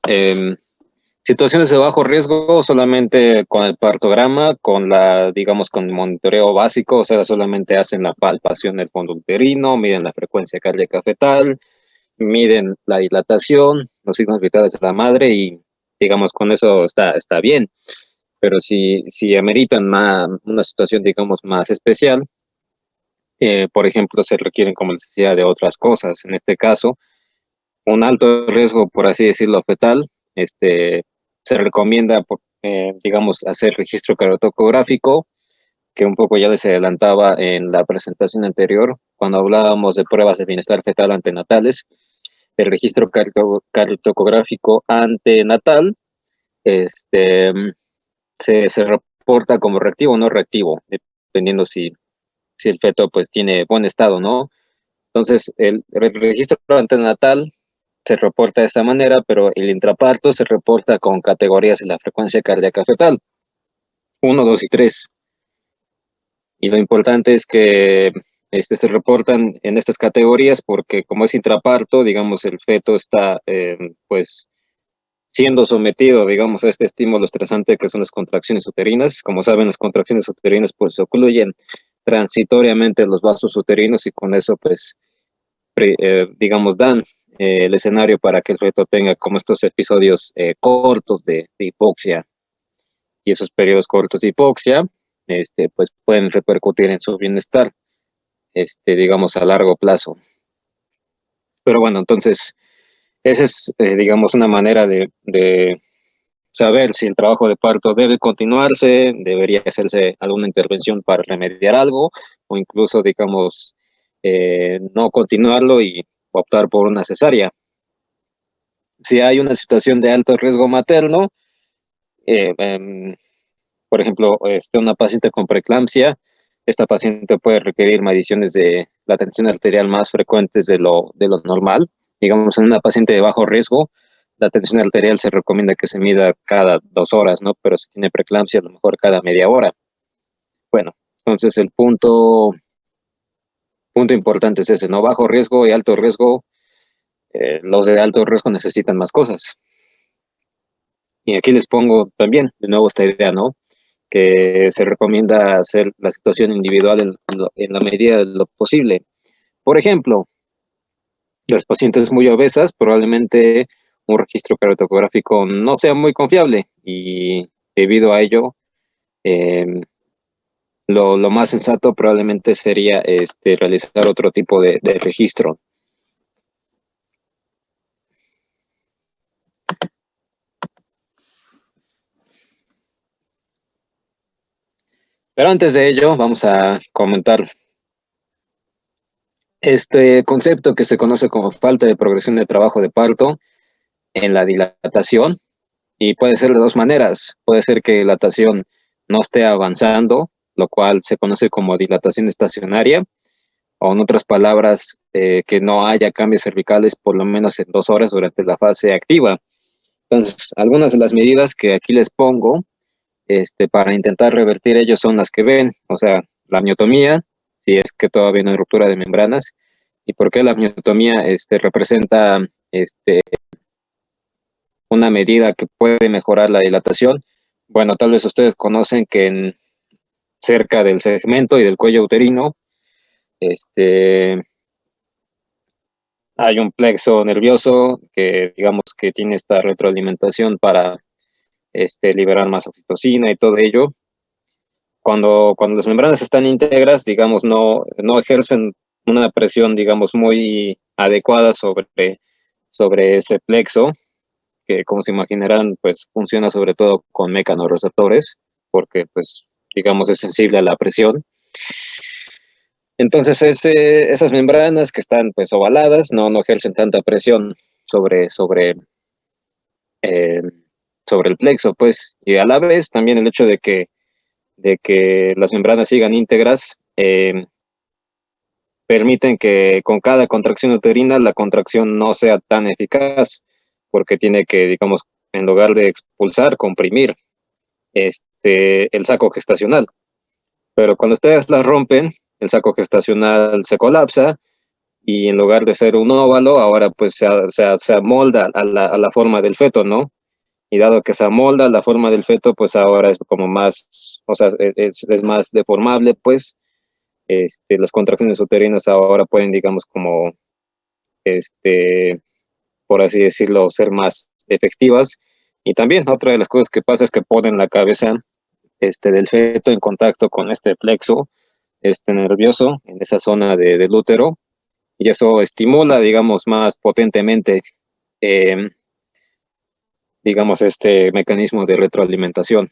em, situaciones de bajo riesgo solamente con el partograma, digamos, con el monitoreo básico, o sea, solamente hacen la palpación del fondo uterino, miden la frecuencia cardíaca fetal, miden la dilatación, los signos vitales de la madre y, digamos, con eso está bien. Pero si ameritan una situación, digamos, más especial, por ejemplo, se requieren, como les decía, de otras cosas. En este caso, un alto riesgo, por así decirlo, fetal, se recomienda, digamos, hacer registro cardiotocográfico, que un poco ya les adelantaba en la presentación anterior, cuando hablábamos de pruebas de bienestar fetal antenatales. El registro cardiotocográfico antenatal este, se reporta como reactivo o no reactivo, dependiendo si el feto pues tiene buen estado, ¿no? Entonces, el registro antenatal se reporta de esta manera, pero el intraparto se reporta con categorías de la frecuencia cardíaca fetal, 1, 2 y 3. Y lo importante es que se reportan en estas categorías porque como es intraparto, digamos, el feto está pues siendo sometido, digamos, a este estímulo estresante que son las contracciones uterinas. Como saben, las contracciones uterinas pues ocluyen transitoriamente los vasos uterinos y con eso pues digamos, dan el escenario para que el feto tenga como estos episodios cortos de hipoxia. Y esos periodos cortos de hipoxia, pues pueden repercutir en su bienestar, digamos, a largo plazo. Pero bueno, entonces, esa es, digamos, una manera de saber si el trabajo de parto debe continuarse, debería hacerse alguna intervención para remediar algo, o incluso, digamos, no continuarlo y optar por una cesárea. Si hay una situación de alto riesgo materno, eh, em, por ejemplo, una paciente con preeclampsia, esta paciente puede requerir mediciones de la tensión arterial más frecuentes de lo normal. Digamos, en una paciente de bajo riesgo, la tensión arterial se recomienda que se mida cada 2 horas, ¿no? Pero si tiene preeclampsia, a lo mejor cada media hora. Bueno, entonces el punto importante es ese, ¿no? Bajo riesgo y alto riesgo, los de alto riesgo necesitan más cosas. Y aquí les pongo también de nuevo esta idea, ¿no? Que se recomienda hacer la situación individual en la medida de lo posible. Por ejemplo, las pacientes muy obesas, probablemente un registro cardiotocográfico no sea muy confiable y debido a ello, eh, lo más sensato probablemente sería realizar otro tipo de registro. Pero antes de ello, vamos a comentar este concepto que se conoce como falta de progresión de trabajo de parto en la dilatación. Y puede ser de dos maneras. Puede ser que la dilatación no esté avanzando, lo cual se conoce como dilatación estacionaria, o en otras palabras, que no haya cambios cervicales por lo menos en 2 horas durante la fase activa. Entonces, algunas de las medidas que aquí les pongo para intentar revertir ello son las que ven, o sea, la amniotomía, si es que todavía no hay ruptura de membranas. ¿Y por qué la amniotomía representa una medida que puede mejorar la dilatación? Bueno, tal vez ustedes conocen que cerca del segmento y del cuello uterino hay un plexo nervioso que digamos que tiene esta retroalimentación para liberar más oxitocina y todo ello. Cuando las membranas están íntegras, digamos, no ejercen una presión, digamos, muy adecuada sobre ese plexo, que como se imaginarán, pues funciona sobre todo con mecanorreceptores, porque pues digamos es sensible a la presión. Entonces esas membranas que están pues ovaladas no ejercen tanta presión sobre eh, sobre el plexo, pues, y a la vez también el hecho de que las membranas sigan íntegras permiten que con cada contracción uterina la contracción no sea tan eficaz, porque tiene que, digamos, en lugar de expulsar, comprimir el saco gestacional. Pero cuando ustedes las rompen, el saco gestacional se colapsa y en lugar de ser un óvalo, ahora pues se amolda a la forma del feto, ¿no? Y dado que se amolda la forma del feto, pues ahora es como más, o sea, es más deformable, pues las contracciones uterinas ahora pueden, digamos, como, este, por así decirlo, ser más efectivas. Y también otra de las cosas que pasa es que ponen la cabeza del feto en contacto con este plexo nervioso en esa zona del útero, y eso estimula, digamos, más potentemente, eh, digamos, este mecanismo de retroalimentación.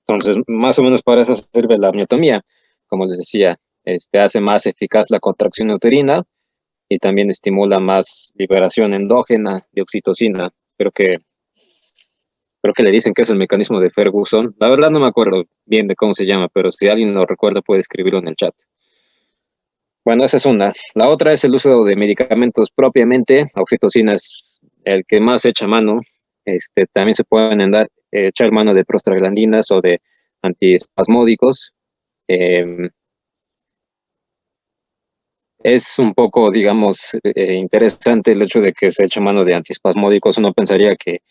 Entonces, más o menos para eso sirve la miotomía. Como les decía, hace más eficaz la contracción uterina y también estimula más liberación endógena de oxitocina. Creo que le dicen que es el mecanismo de Ferguson. La verdad no me acuerdo bien de cómo se llama, pero si alguien lo recuerda puede escribirlo en el chat. Bueno, esa es una. La otra es el uso de medicamentos propiamente. Oxitocina es el que más echa mano. También se pueden echar mano de prostaglandinas o de antiespasmódicos. Eh, es un poco, digamos, interesante el hecho de que se eche mano de antiespasmódicos. Uno pensaría que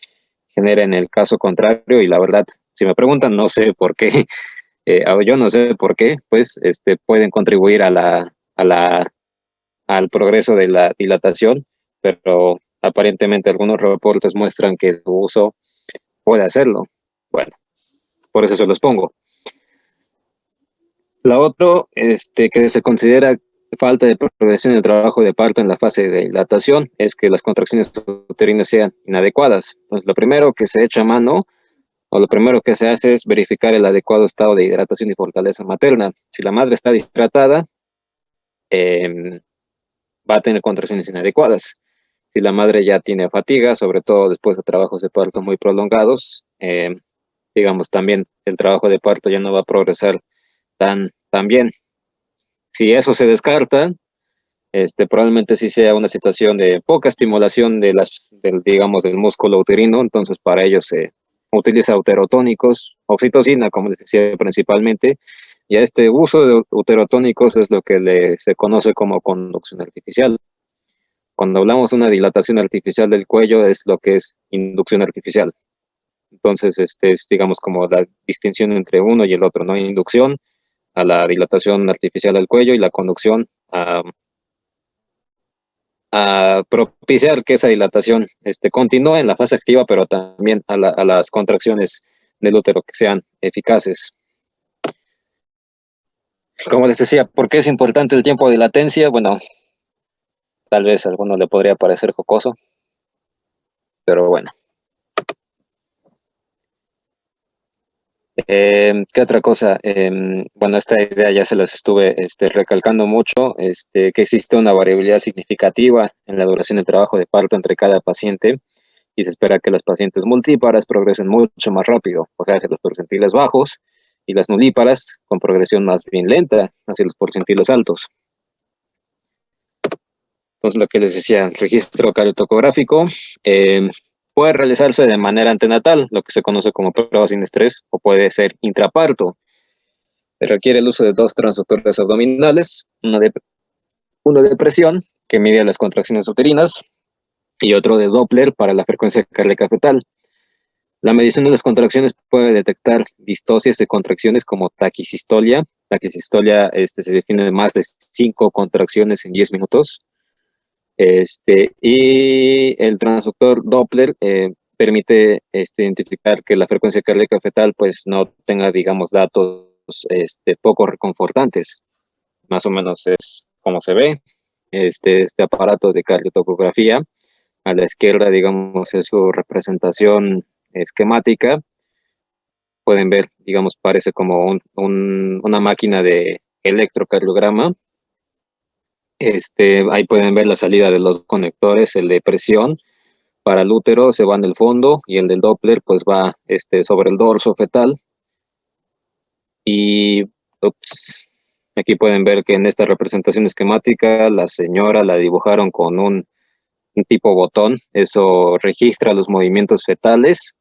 genera en el caso contrario, y la verdad, si me preguntan, no sé por qué. Yo no sé por qué, pues pueden contribuir al progreso de la dilatación, pero aparentemente algunos reportes muestran que su uso puede hacerlo. Bueno, por eso se los pongo. La otra, que se considera falta de progresión del trabajo de parto en la fase de dilatación, es que las contracciones uterinas sean inadecuadas. Entonces, lo primero que se echa a mano, o lo primero que se hace es verificar el adecuado estado de hidratación y fortaleza materna. Si la madre está deshidratada, va a tener contracciones inadecuadas. Si la madre ya tiene fatiga, sobre todo después de trabajos de parto muy prolongados, digamos, también el trabajo de parto ya no va a progresar tan bien. Si eso se descarta, probablemente sí sea una situación de poca estimulación digamos, del músculo uterino. Entonces para ello se utiliza uterotónicos, oxitocina, como les decía, principalmente, y a este uso de uterotónicos es lo que se conoce como conducción artificial. Cuando hablamos de una dilatación artificial del cuello, es lo que es inducción artificial. Entonces, es, digamos, como la distinción entre uno y el otro, ¿no? Inducción a la dilatación artificial del cuello y la conducción a propiciar que esa dilatación continúe en la fase activa, pero también a las contracciones del útero que sean eficaces. Como les decía, ¿por qué es importante el tiempo de latencia? Bueno, tal vez a alguno le podría parecer jocoso, pero bueno. ¿Qué otra cosa? Bueno, esta idea ya se las estuve recalcando mucho, que existe una variabilidad significativa en la duración del trabajo de parto entre cada paciente, y se espera que las pacientes multíparas progresen mucho más rápido, o sea, hacia los porcentiles bajos, y las nulíparas con progresión más bien lenta hacia los porcentiles altos. Entonces, lo que les decía, el registro cariotocográfico puede realizarse de manera antenatal, lo que se conoce como prueba sin estrés, o puede ser intraparto. Requiere el uso de dos transductores abdominales, uno de presión, que mide las contracciones uterinas, y otro de Doppler para la frecuencia cardíaca fetal. La medición de las contracciones puede detectar distocias de contracciones como taquisistolia. Taquisistolia se define de más de 5 contracciones en 10 minutos. Y el transductor Doppler permite identificar que la frecuencia cardíaca fetal pues no tenga, digamos, datos poco reconfortantes. Más o menos es como se ve este aparato de cardiotocografía. A la izquierda, digamos, es su representación esquemática. Pueden ver, digamos, parece como una máquina de electrocardiograma. Ahí pueden ver la salida de los conectores, el de presión para el útero se va en el fondo, y el del Doppler pues va sobre el dorso fetal. Y aquí pueden ver que en esta representación esquemática la señora la dibujaron con un tipo botón. Eso registra los movimientos fetales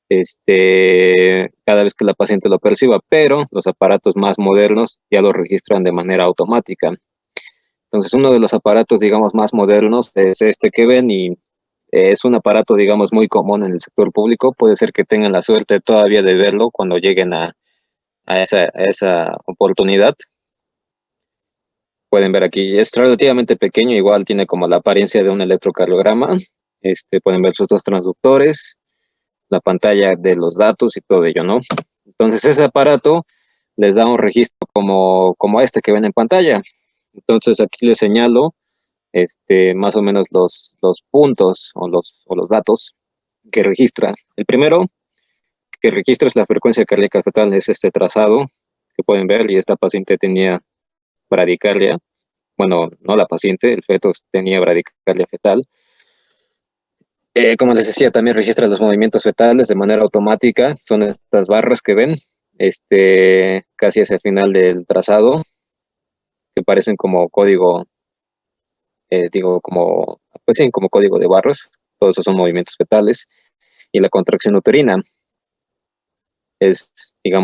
cada vez que la paciente lo perciba, pero los aparatos más modernos ya lo registran de manera automática. Entonces, uno de los aparatos, digamos, más modernos es este que ven y es un aparato, digamos, muy común en el sector público. Puede ser que tengan la suerte todavía de verlo cuando lleguen a esa oportunidad. Pueden ver aquí, es relativamente pequeño, igual tiene como la apariencia de un electrocardiograma. Pueden ver sus dos transductores, la pantalla de los datos y todo ello, ¿no? Entonces ese aparato les da un registro como este que ven en pantalla. Entonces aquí les señalo más o menos los puntos o los datos que registra. El primero que registra es la frecuencia cardíaca fetal, es este trazado que pueden ver, y esta paciente tenía bradicardia. Bueno, no la paciente, el feto tenía bradicardia fetal. Como les decía, también registra los movimientos fetales de manera automática. Son estas barras que ven, casi hacia el final del trazado, que parecen como código, pues sí, como código de barras. Todos esos son movimientos fetales. Y la contracción uterina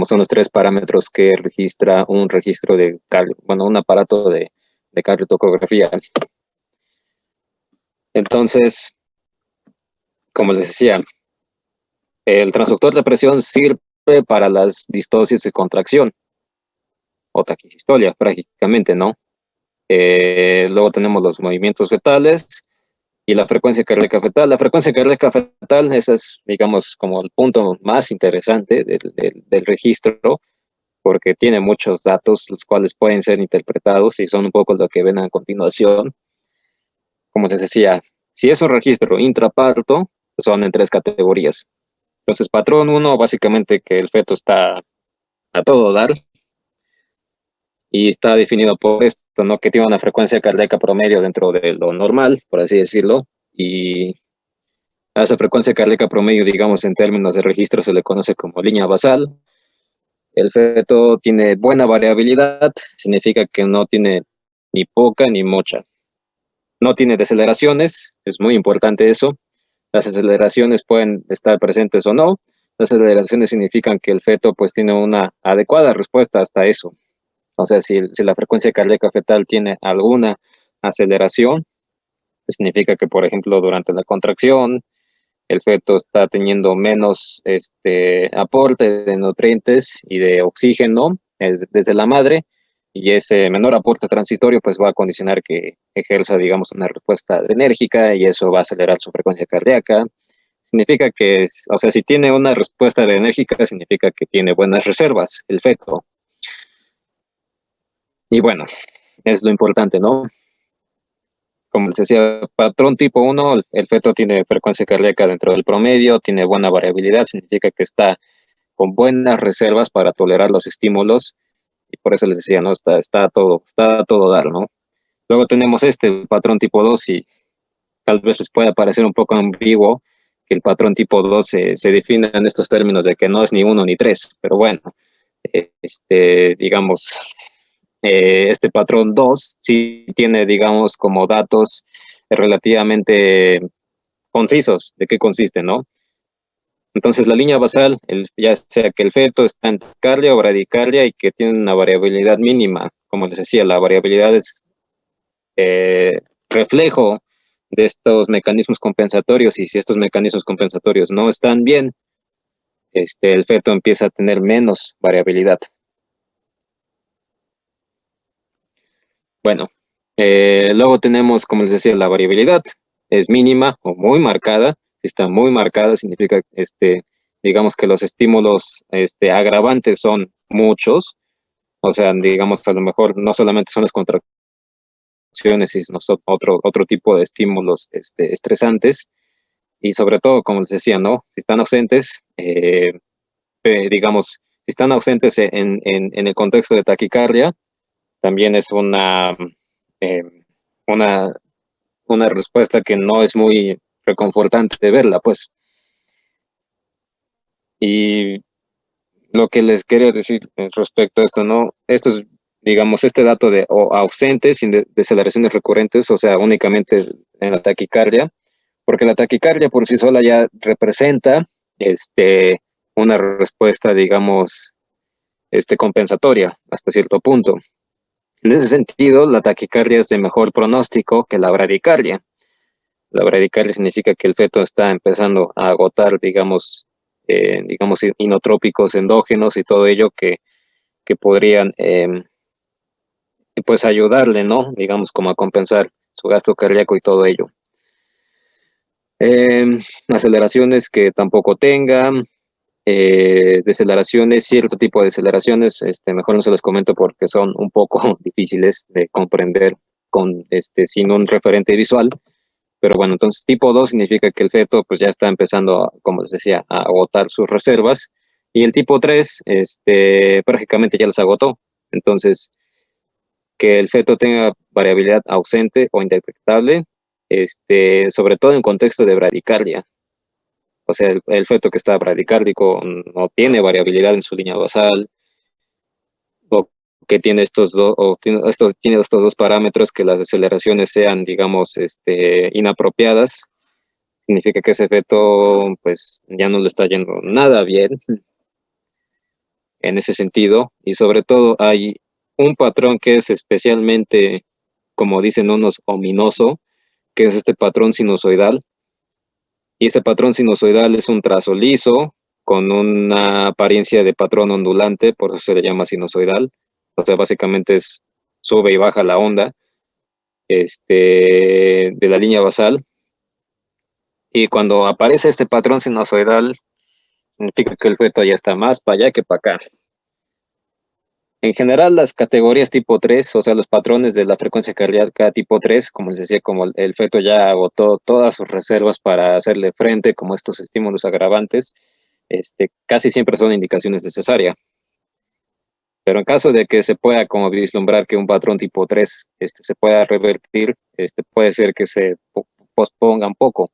son los tres parámetros que registra un registro un aparato de cardiotocografía. Entonces, como les decía, el transductor de presión sirve para las distosis de contracción o taquisistolia, prácticamente, ¿no? Luego tenemos los movimientos fetales y la frecuencia cardíaca fetal. La frecuencia cardíaca fetal, ese es, digamos, como el punto más interesante del registro, porque tiene muchos datos, los cuales pueden ser interpretados y son un poco lo que ven a continuación. Como les decía, si es un registro intraparto, son en tres categorías. Entonces, patrón 1, básicamente que el feto está a todo dar y está definido por esto, ¿no? Que tiene una frecuencia cardíaca promedio dentro de lo normal, por así decirlo, y a esa frecuencia cardíaca promedio, digamos, en términos de registro, se le conoce como línea basal. El feto tiene buena variabilidad, significa que no tiene ni poca ni mucha. No tiene deceleraciones, es muy importante eso. Las aceleraciones pueden estar presentes o no. Las aceleraciones significan que el feto pues tiene una adecuada respuesta hasta eso. O sea, si la frecuencia cardíaca fetal tiene alguna aceleración, significa que, por ejemplo, durante la contracción, el feto está teniendo menos aporte de nutrientes y de oxígeno desde la madre, y ese menor aporte transitorio pues va a condicionar que ejerza, digamos, una respuesta adrenérgica, y eso va a acelerar su frecuencia cardíaca. Significa que, o sea, si tiene una respuesta adrenérgica, significa que tiene buenas reservas el feto. Y bueno, es lo importante, ¿no? Como les decía, patrón tipo 1, el feto tiene frecuencia cardíaca dentro del promedio, tiene buena variabilidad, significa que está con buenas reservas para tolerar los estímulos, y por eso les decía, ¿no? Está a todo dar, ¿no? Luego tenemos el patrón tipo 2, y tal vez les pueda parecer un poco ambiguo que el patrón tipo 2 se defina en estos términos de que no es ni 1 ni 3, pero bueno, digamos, este patrón 2 sí tiene, digamos, como datos relativamente concisos de qué consiste, ¿no? Entonces, la línea basal, ya sea que el feto está en taquicardia o bradicardia y que tiene una variabilidad mínima. Como les decía, la variabilidad es reflejo de estos mecanismos compensatorios, y si estos mecanismos compensatorios no están bien, el feto empieza a tener menos variabilidad. Bueno, luego tenemos, como les decía, la variabilidad es mínima o muy marcada. Si está muy marcada, significa, digamos, que los estímulos agravantes son muchos. O sea, digamos, a lo mejor no solamente son las contracciones, sino otro tipo de estímulos estresantes. Y sobre todo, como les decía, ¿no? Si están ausentes, digamos, si están ausentes en el contexto de taquicardia, también es eh, una, una respuesta que no es muy reconfortante de verla, pues. Y lo que les quería decir respecto a esto, ¿no? Esto es, digamos, este dato de ausentes, sin deceleraciones recurrentes, o sea, únicamente en la taquicardia, porque la taquicardia por sí sola ya representa una respuesta, digamos, compensatoria hasta cierto punto. En ese sentido, la taquicardia es de mejor pronóstico que la bradicardia. La bradicardia significa que el feto está empezando a agotar, digamos, inotrópicos endógenos y todo ello que podrían, pues, ayudarle, ¿no? Digamos, como a compensar su gasto cardíaco y todo ello. Aceleraciones que tampoco tengan, deceleraciones, cierto tipo de deceleraciones, mejor no se los comento porque son un poco difíciles de comprender sin un referente visual. Pero bueno, entonces tipo 2 significa que el feto pues ya está empezando, como les decía, a agotar sus reservas. Y el tipo 3 prácticamente ya las agotó. Entonces, que el feto tenga variabilidad ausente o indetectable, sobre todo en contexto de bradicardia. O sea, el feto que está bradicárdico no tiene variabilidad en su línea basal, o que tiene tiene estos dos parámetros, que las deceleraciones sean, digamos, inapropiadas. Significa que ese feto pues ya no le está yendo nada bien en ese sentido, y sobre todo hay un patrón que es especialmente, como dicen unos, ominoso, que es este patrón sinusoidal. Y este patrón sinusoidal es un trazo liso con una apariencia de patrón ondulante, por eso se le llama sinusoidal. O sea, básicamente sube y baja la onda de la línea basal. Y cuando aparece este patrón sinusoidal, significa que el feto ya está más para allá que para acá. En general, las categorías tipo 3, o sea, los patrones de la frecuencia cardíaca tipo 3, como les decía, como el feto ya agotó todas sus reservas para hacerle frente, como estos estímulos agravantes, casi siempre son indicaciones de cesárea. Pero en caso de que se pueda como vislumbrar que un patrón tipo 3 se pueda revertir, puede ser que se posponga un poco,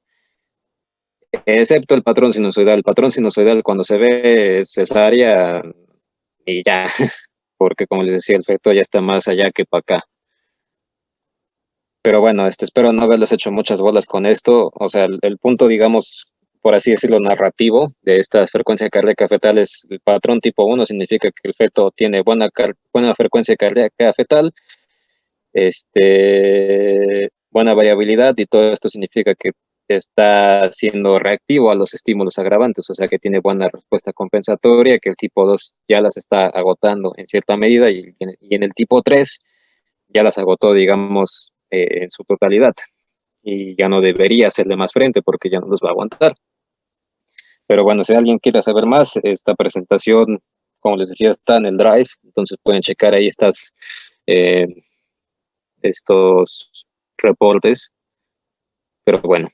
excepto el patrón sinusoidal. El patrón sinusoidal, cuando se ve, es cesárea y ya, porque como les decía, el feto ya está más allá que para acá. Pero bueno, espero no haberles hecho muchas bolas con esto. O sea, el punto, digamos, por así decirlo, narrativo de esta frecuencia cardíaca fetal es el patrón tipo 1, significa que el feto tiene buena frecuencia cardíaca fetal, buena variabilidad, y todo esto significa que está siendo reactivo a los estímulos agravantes, o sea que tiene buena respuesta compensatoria, que el tipo 2 ya las está agotando en cierta medida, y en el tipo 3 ya las agotó, digamos, en su totalidad, y ya no debería hacerle más frente porque ya no los va a aguantar. Pero bueno, si alguien quiere saber más, esta presentación, como les decía, está en el Drive, entonces pueden checar ahí eh, estos reportes. Pero bueno,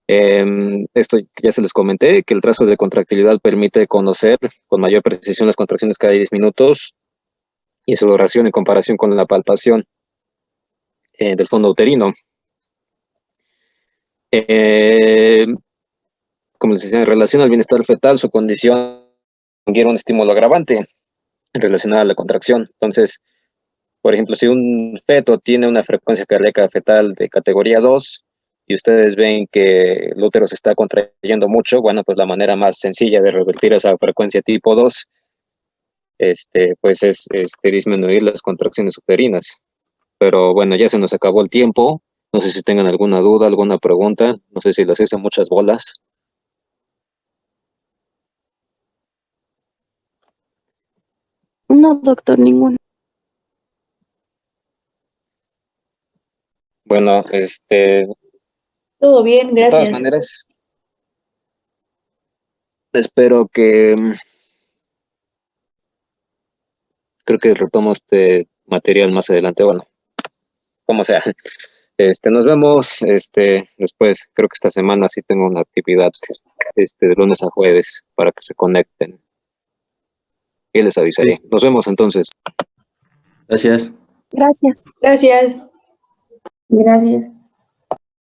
esto ya se les comenté, que el trazo de contractilidad permite conocer con mayor precisión las contracciones cada 10 minutos y su duración en comparación con la palpación del fondo uterino. Eh, Como les decía, en relación al bienestar fetal, su condición requiere un estímulo agravante relacionado a la contracción. Entonces, por ejemplo, si un feto tiene una frecuencia cardíaca fetal de categoría 2 y ustedes ven que el útero se está contrayendo mucho, bueno, pues la manera más sencilla de revertir esa frecuencia tipo 2, pues es disminuir las contracciones uterinas. Pero bueno, ya se nos acabó el tiempo. No sé si tengan alguna duda, alguna pregunta. No sé si les hice muchas bolas. No, doctor, ninguno. Bueno, Todo bien, de todas gracias. maneras, espero que, creo que retomo este material más adelante. Bueno, como sea. Nos vemos, después. Creo que esta semana sí tengo una actividad, de lunes a jueves, para que se conecten. Y les avisaré. Sí, Nos vemos entonces. gracias. Gracias. Gracias. Gracias.